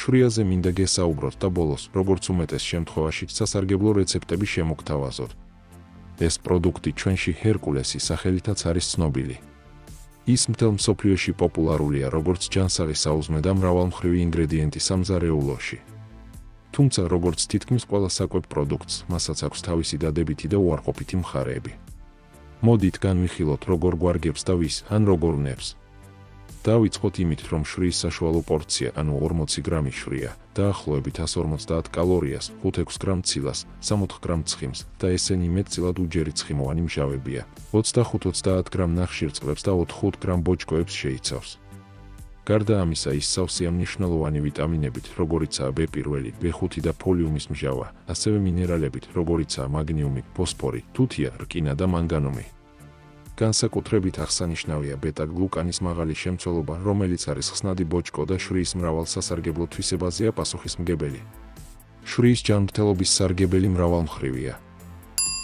შვრიაზე მინდა გესაუბროთ და ბოლოს, როგორც უმეტეს შემთხვევაში, სასარგებლო რეცეპტები შემოგთავაზოთ. ეს პროდუქტი ჩვენში ჰერკულესი სახელითაც არის ცნობილი. ის მთელ მსოფლიოში პოპულარულია როგორც ჯანსაღი საუზმე და მრავალმხრივი ინგრედიენტი სამზარეულოში. თუმცა როგორც თითქმის ყველა საკვებ პროდუქტს, მასაც აქვს თავისი დადებითი და უარყოფითი მხარეები. მოდით განვიხილოთ როგორ გვარგებს და ვის, ან როგორ ნებს. დავიწყოთ იმით, რომ შვრიის საშუალო პორცია, ანუ 40 გრამი შვრია, დაახლოებით 150 კალორიას, 5-6 გრამ ცილას, 60 გრამ ცხიმს და ესენი მეტწილად უჯერი ცხიმოვანი მჟავებია. 25-30 გრამ ნახშირწყლებს და 4-5 გრამ ბოჭკოებს შეიცავს. გარდა ამისა, ის სავსეა მნიშვნელოვანი ვიტამინებით, როგორიცაა B1, B5 და ფოლიუმის მჟავა, ასევე მინერალებით, როგორიცაა მაგნიუმი, ფოსფორი, თუთია, რკინა და მანგანუმი. განსაკუთრებით აღსანიშნავია ბეტა-გლუკანის მაღალი შემცველობა, რომელიც არის ხსნადი ბოჭკო და შვრიის მრავალ სასარგებლო თვისებაზეა პასუხისმგებელი. შვრიის ჯანმრთელობის სარგებელი მრავალმხრივია.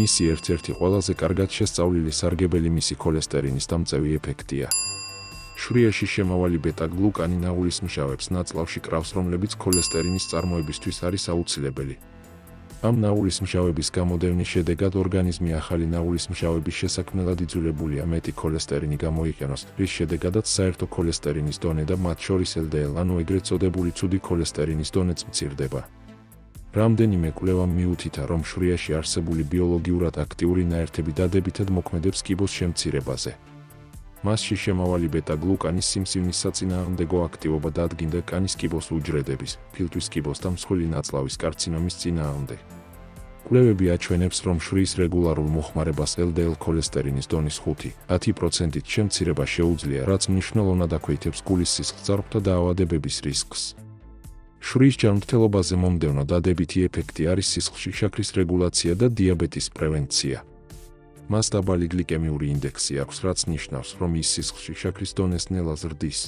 მისი ერთ-ერთი ყველაზე კარგად შესწავლილი სარგებელი მისი ქოლესტერინის დამწევი ეფექტია. შვრიაში შემავალი ბეტა-გლუკანი ნაღვლის მჟავებს ნაწლავში კრავს, რომლებიც ქოლესტერინის წარმოებისთვის არის აუცილებელი. ამ ნაღვლის მჟავების გამოდევნის შედეგად ორგანიზმი ახალი ნაღვლის მჟავების შესაქმნელად იძულებულია მეტი ქოლესტერინი გამოიყენოს, რის შედეგადაც საერთო ქოლესტერინის დონე და მათ შორის LDL, ანუ ეგრეთ წოდებული ცუდი ქოლესტერინის დონეც მცირდება. რამდენიმე კვლევამ მიუთითა, რომ შვრიაში არსებული ბიოლოგიურად აქტიური ნაერთები დადებითად მოქმედებს კიბოს შემცირებაზე. მასში შემავალი ბეტა-გლუკანის სიმსივნის საწინააღმდეგო აქტივობა დადგინდა კანის კიბოს უჯრედების, ფილტვის კიბოს და მსხვილი ნაწლავის კარცინომის წინააღმდეგ. კვლევები აჩვენებს, რომ შვრიის რეგულარულ მოხმარებას LDL ქოლესტერინის დონის 5-10%-ით შემცირება შეუძლია, რაც მნიშვნელოვნად აქვეითებს გულის სისხლძარღვთა დაავადებების რისკს. შვრიის ჯანმრთელობაზე მომდევნო დადებითი ეფექტი არის სისხლში შაქრის რეგულაცია და დიაბეტის პრევენცია. მას დაბალი გლიკემიური ინდექსი აქვს, რაც ნიშნავს, რომ ის სისხლში შაქრის დონეს ნელა ზრდის.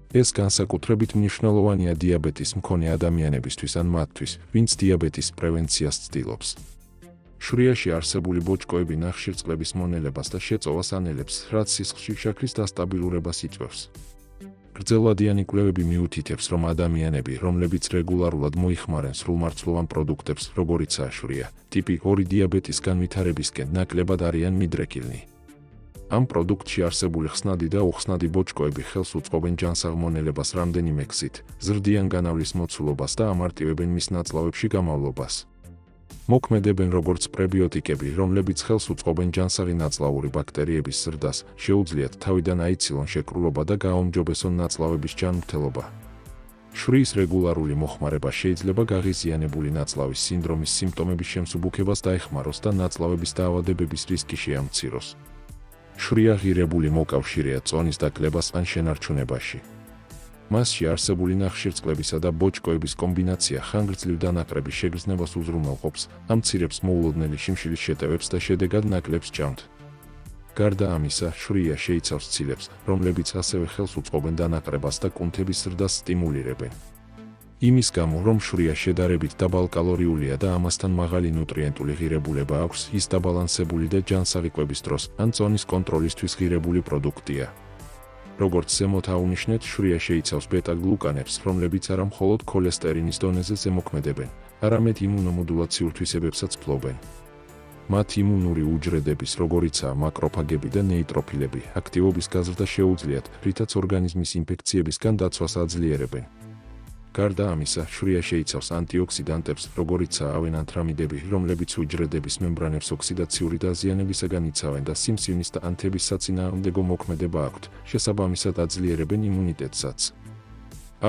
ეს განსაკუთრებით მნიშვნელოვანია დიაბეტის მქონე ადამიანებისთვის ან მათთვის, ვინც დიაბეტის პრევენციას ცდილობს. შვრიაში არსებული ბოჭკოები ნახშირწყლების მონელებას და შეწოვას ანელებს, რაც სისხლში შაქრის დასტაბილურებას იწვევს. გრძელვადიანი კვლევები მიუთითებს, რომ ადამიანები, რომლებიც რეგულარულად მოიხმარენ სრულმარცვლოვან პროდუქტებს, როგორიცაა შვრია, ტიპი 2 დიაბეტის განვითარებისკენ ნაკლებად არიან მიდრეკილნი. ამ პროდუქტში არსებული ხსნადი და უხსნადი ბოჭკოები ხელს უწყობენ ჯანსაღ მონელებას რამდენიმე გზით, ზრდიან განავლის მოცულობას და ამარტივებენ მის ნაწლავებში გამავლობას. მოქმედებენ როგორც პრებიოტიკები, რომლებიც ხელს უწყობენ ჯანსაღი ნაწლავური ბაქტერიების ზრდას, შეუძლიათ თავიდან აიცილონ შეკრულობა და გააუმჯობესონ ნაწლავების ჯანმრთელობა. შვრიის რეგულარული მოხმარება შეიძლება გაღიზიანებული ნაწლავის სინდრომის სიმპტომების შემსუბუქებას დაეხმაროს და ნაწლავების დაავადებების რისკი შეამციროს. შვრია ღირებული მოკავშირეა წონის დაკლებას ან შენარჩუნებაში. მასში არსებული ნახშირწყლებისა და ბოჭკოების კომბინაცია ხანგრძლივ დანაყრების შეგრძნებას უზრუნველყოფს, ამცირებს მოულოდნელი შიმშილის შეტევებს და შედეგად ნაკლებს ჭამთ. გარდა ამისა, შვრია შეიცავს ცილებს, რომლებიც ასევე ხელს უწყობენ დანაყრებას და კუნთების ზრდას სტიმულირებენ. იმის გამო, რომ შვრია შედარებით დაბალკალორიულია და ამასთან მაღალი ნუტრიენტული ღირებულება აქვს, ის დაბალანსებული და ჯანსაღი კვების დროს ან წონის კონტროლისთვის ღირებული პროდუქტია. როგორც ზემოთ აუნიშნეთ, შვრია შეიცავს ბეტა-გლუკანებს, რომლებიც არა მხოლოდ ქოლესტერინის დონეზე ზემოქმედებენ, არამედ იმუნომოდულაციურ თვისებებსაც ფლობენ. მათ იმუნური უჯრედების, როგორიცაა მაკროფაგები და ნეიტროფილები, აქტივობის გაზრდა შეუძლიათ, რითაც ორგანიზმის ინფექციებისგან დაცვას აძლიერებენ. გარდა ამისა, შვრია შეიცავს ანტიოქსიდანტებს, როგორიცაა ავენანთრამიდები, რომლებიც უჯრედების მემბრანებს ოქსიდაციური დაზიანებისაგან იცავენ და სიმსივნის და ანთების საწინააღმდეგო მოქმედება აქვთ, შესაბამისად აძლიერებენ იმუნიტეტსაც.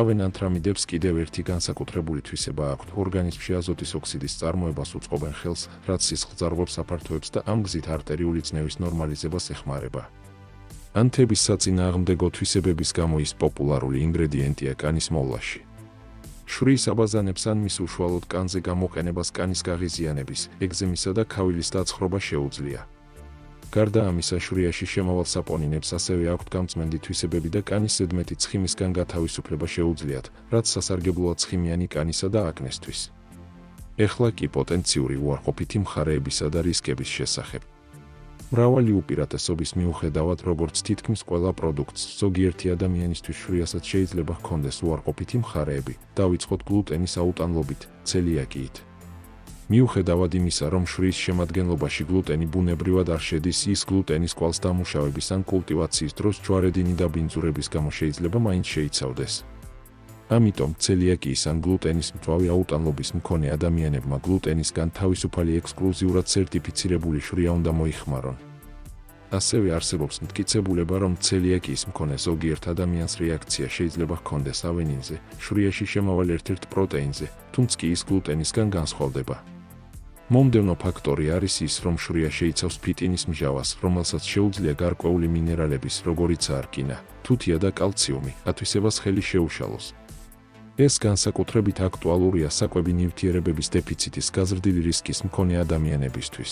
ავენანთრამიდებს კიდევ ერთი განსაკუთრებული თვისება აქვთ, ორგანიზმში აზოტის ოქსიდის წარმოებას უწყობენ ხელს, რაც სისხლძარღვებს აფართოებს და ამ გზით არტერიული წნევის ნორმალიზებას ეხმარება. ანთების საწინააღმდეგო თვისებების გამო ის პოპულარული ინგრედიენტია კანის მოვლაში. შვრიის აბაზანებს ან მის უშუალოდ კანზე გამოყენებას კანის გაღიზიანების, ეგზემისა და ქავილის დაწყრობა შეუძლია. გარდა ამისა, შვრიაში შემავალ საპონინებს ასევე აქვთ გამწმენდი თვისებები და კანის ზედმეტი ცხიმისგან გათავისუფლება შეუძლიათ, რაც სასარგებლოა ცხიმიანი კანისა და აკნესთვის. ეხლა კი პოტენციური უარყოფითი მხარეებისა და რისკების შესახებ. მრავალი უპირატესობის მიუხედავად, როგორც თითქმის ყველა პროდუქტს, ზოგიერთი ადამიანისთვის შვრიასაც შეიძლება ჰქონდეს უარყოფითი მხარეები, დავიწყოთ გლუტენის აუტანლობით, ცელიაკიით. მიუხედავად იმისა, რომ შვრიის შემადგენლობაში გლუტენი ბუნებრივად არ შედის, ის გლუტენის კვალს დამუშავების ან კულტივაციის დროს ჯვარედინი და ბინძურების გამო შეიძლება მაინც შეიცავდეს. ამიტომ ცელიაკიის ან გლუტენის მწვავე აუტანლობის მქონე ადამიანებმა გლუტენისგან თავისუფალი ექსკლუზიურად სერტიფიცირებული შვრია უნდა მოიხმარონ. ასევე არსებობს მტკიცებულება, რომ ცელიაკიის მქონე ზოგიერთ ადამიანს რეაქცია შეიძლება ჰქონდეს ავენინზე, შვრიაში შემავალ ერთ-ერთ პროტეინზე, თუმცა კი ის გლუტენისგან განსხვავდება. მომდევნო ფაქტორი არის ის, რომ შვრია შეიცავს ფიტინის მჟავას, რომელსაც შეუძლია გარკვეული მინერალების, როგორიცაა რკინა, თუთია და კალციუმი, ათვისებას ხელი შეუშალოს. ეს განსაკუთრებით აქტუალურია საკვები ნივთიერებების დეფიციტის გაზრდილი რისკის მქონე ადამიანებისთვის.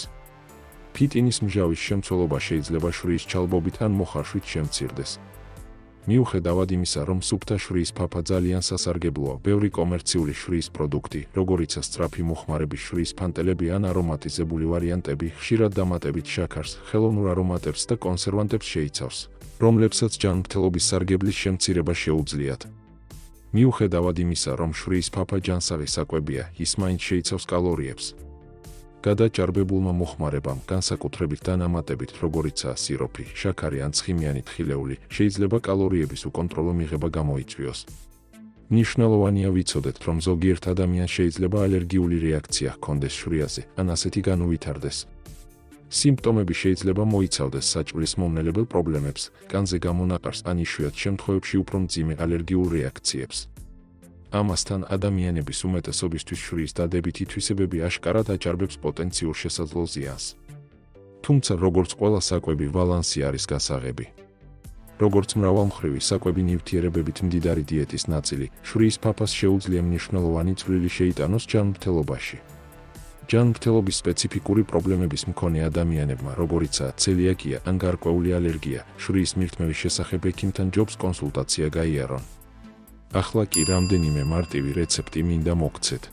ფიტინის მჟავის შემცველობა შეიძლება შვრიის ჩალბობით ან მოხარშვით შემცირდეს. მიუხედავად იმისა, რომ სუფთა შვრიის ფაფა ძალიან სასარგებლოა, ბევრი კომერციული შვრიის პროდუქტი, როგორიცაა სწრაფი მოხმარების შვრიის ფანტელები ან არომატიზებული ვარიანტები, ხშირად დამატებით შაქარს, ხელოვნურ არომატებს და კონსერვანტებს შეიცავს, რომლებსაც ჯანმრთელობის სარგებლის შემცირება შეუძლიათ. მიუხედავად იმისა, რომ შვრიის ფაფა ჯანსაღი საკვებია, ის მაინც შეიცავს კალორიებს. გადაჭარბებულმა მოხმარებამ, განსაკუთრებით დანამატებით, როგორიცაა სიროფი, შაქარი ან ცხიმიანი თხილეული, შეიძლება კალორიების უკონტროლო მიღება გამოიწვიოს. მნიშვნელოვანია ვიცოდეთ, რომ ზოგიერთ ადამიანს შეიძლება ალერგიული რეაქცია ჰქონდეს შვრიაზე, ან ასეთი განუვითარდეს. სიმპტომები შეიძლება მოიცავდეს საჭმლის მომნელებელ პრობლემებს, კანზე გამონაყარს ან იშვიათ შემთხვევებში უფრო მძიმე ალერგიულ რეაქციებს. ამასთან, ადამიანების უმეტესობისთვის შვრიის დადებითი თვისებები აშკარად აჭარბებს პოტენციურ შესაძლო ზიანს. თუმცა, როგორც ყველა საკვები, ვალანსი არის გასაღები. როგორც მრავალმხრივი საკვები ნივთიერებებით მდიდარი დიეტის ნაწილი, შვრიის ფაფას შეუძლია მნიშვნელოვანი წვლილი შეიტანოს ჯანმრთელობაში. ჯანმრთელობის სპეციფიკური პრობლემების მქონე ადამიანებმა, როგორიცაა ცელიაკია ან გარკვეული ალერგია, შვრიის მირთმევის შესახებ ექიმთან ჯობს კონსულტაცია გაიარონ. ახლა კი რამდენიმე მარტივი რეცეპტი მინდა მოგცეთ.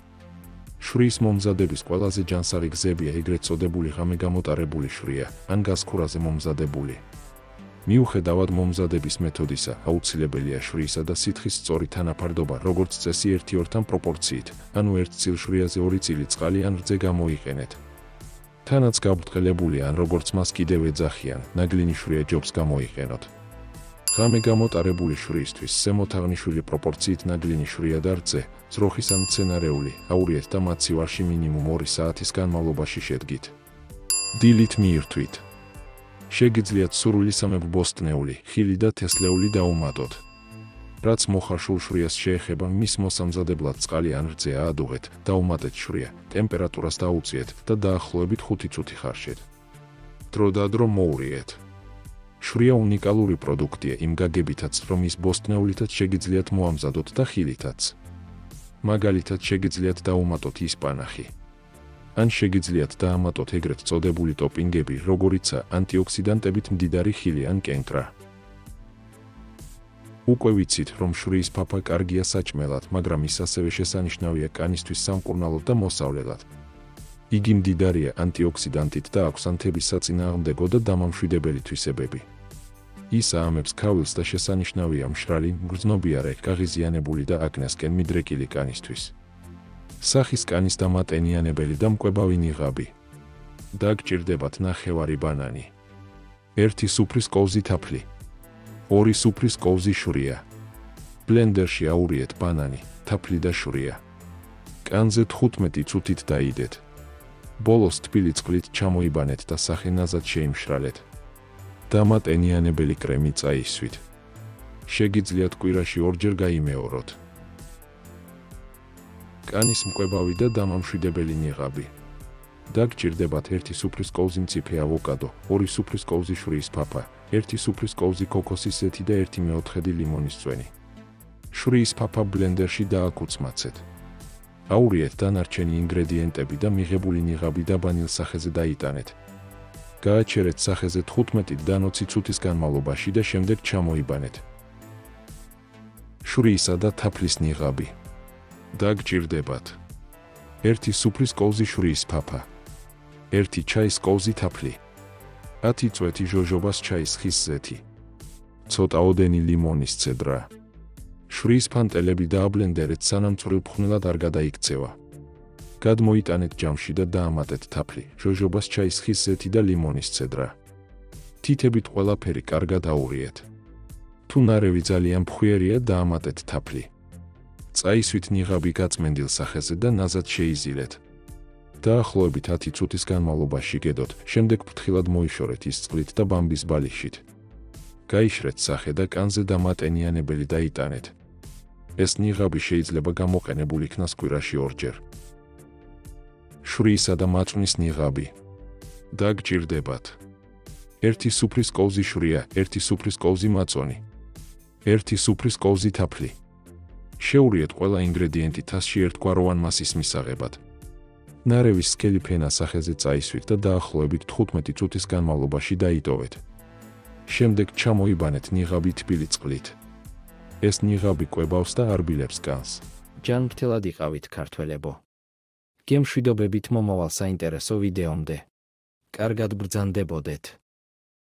შვრიის მომზადების ყველაზე ჯანსაღი გზებია ეგრეთ წოდებული ღამეგამოტარებული შვრია, ან გაზქურაზე მომზადებული. მიუხედავად მომზადების მეთოდისა, აუცილებელია შვრიისა და სითხის სწორი თანაფარდობა, როგორც წესი 1:2 პროპორციით, ანუ 1 წილ შვრიაზე 2 წილი წყალი ან რძე გამოიყენეთ. თანაც გაბრტყელებული ან როგორც მას კიდევ ეძახიან, ნაგლინი შვრია ჯობს გამოიყენოთ. ღამეგამოტარებული შვრიისთვის ზემოთ აღნიშნული პროპორციით ნაგლინი შვრია და რძე, ძროხის ან მცენარეული, აურიეთ და მათი ვარში მინიმუმ 2 საათის განმავლობაში შედგით. დილით მიირთვით. შეგიძლიათ სურვილისამებრ ბოსტნეული, ხილი და თესლეული დაუმატოთ. რაც მოხარშულ შვრიას შეეხება, მის მოსამზადებლად წყალი ან რძე აადუღეთ, დაუმატეთ შვრია, ტემპერატურას დაუწიეთ და დაახლოებით 5 წუთი ხარშეთ. დრო და დრო მოურიეთ. შვრია უნიკალური პროდუქტია იმ გაგებითაც, რომ ის ბოსტნეულითაც შეგიძლიათ მოამზადოთ და ხილითაც. მაგალითად შეგიძლიათ დაუმატოთ ისპანახი. ან შეგიძლიათ დაამატოთ ეგრეთ წოდებული ტოპინგები, როგორიცაა ანტიოქსიდანტებით მდიდარი ხილი ან კენკრა. უკვე ვიცით, რომ შვრიის ფაფა კარგია საჭმელად, მაგრამ ის ასევე შესანიშნავია კანისთვის სამკურნალოდ და მოსავლელად. იგი მდიდარია ანტიოქსიდანტით და აქვს ანთების საწინააღმდეგო და დამამშვიდებელი თვისებები. ის აამებს ქავილს და შესანიშნავია მშრალი, მგრძნობიარე, გაღიზიანებული და აკნესკენ მიდრეკილი კანისთვის. სახის კანის დამატენიანებელი და მკვებავი ნიღაბი. დაგჭირდებათ ნახევარი ბანანი. 1 სუფრის კოვზი თაფლი. 2 სუფრის კოვზი შვრია. ბლენდერში აურიეთ ბანანი, თაფლი და შვრია. კანზე 15 წუთით დაიდეთ. ბოლოს თბილი წყლით ჩამოიბანეთ და სახე ნაზად შეიმშრალეთ. დამატენიანებელი კრემი წაისვით. შეგიძლიათ კვირაში 2 ჯერ გაიმეოროთ. კანის მკვებავი და დამამშვიდებელი ნიღაბი. დაგჭირდებათ 1 სუფრის კოვზი მწიფე ავოკადო, 2 სუფრის კოვზი შვრიის ფაფა, 1 სუფრის კოვზი ქოქოსის ზეთი და 1/4 ლიმონის წვენი. შვრიის ფაფა ბლენდერში დააკუცმაცეთ. აურიეთ დანარჩენი ინგრედიენტები და მიღებული ნიღაბი დაბანილ სახეზე დაიტანეთ. გააჩერეთ სახეზე 15-დან 20 წუთის განმავლობაში და შემდეგ ჩამოიბანეთ. შვრიისა და თაფლის ნიღაბი. დაგჭირდებათ 1 სუფრის კოვზი შვრიის ფაფა, 1 ჩაის კოვზი თაფლი, 10 წვეთი ჟოჟობას ჩაის ხის ზეთი. ცოტაოდენი ლიმონის ცედრა. შვრიის ფანტელები დააბლენდერეთ სანამ წვრილფხვნილად არ გადაიქცევა. გადმოიტანეთ ჯამში და დაამატეთ თაფლი, ჟოჟობას ჩაის ხის ზეთი და ლიმონის ცედრა. თითებით ყველაფერი კარგად აურიეთ. თუ ნარევი ძალიან ფხვიერია, დაამატეთ თაფლი. წაისვით ნიღაბი გაწმენდილ სახეზე და ნაზად შეიზილეთ. დაახლოებით 10 წუთის განმავლობაში გედოთ, შემდეგ ფრთხილად მოიშორეთ ის წყლით და ბამბის ბალიშით. გაიშრეთ სახე და კანზე დამატენიანებელი დაიტანეთ. ეს ნიღაბი შეიძლება გამოყენებულ იქნას კვირაში 2 ჯერ. შვრიისა და მაწვნის ნიღაბი. დაგჭირდებათ 1 სუფრის კოვზი შვრია, 1 სუფრის კოვზი მაწვანი, 1 სუფრის კოვზი თაფლი. შეურიეთ ყველა ინგრედიენტი თასში ერთგვაროვან მასის მისაღებად. ნარევის სქელი ფენა სახეზე წაისვით და დაახლოებით 15 წუთის განმავლობაში დაიტოვეთ. შემდეგ ჩამოიბანეთ ნიღაბი თბილი წყლით. ეს ნიღაბი კვებავს და არბილებს კანს. ჯანმრთელად იყავით ქართველებო. გემშვიდობებით მომავალ საინტერესო ვიდეომდე. კარგად ბრძანდებოდეთ.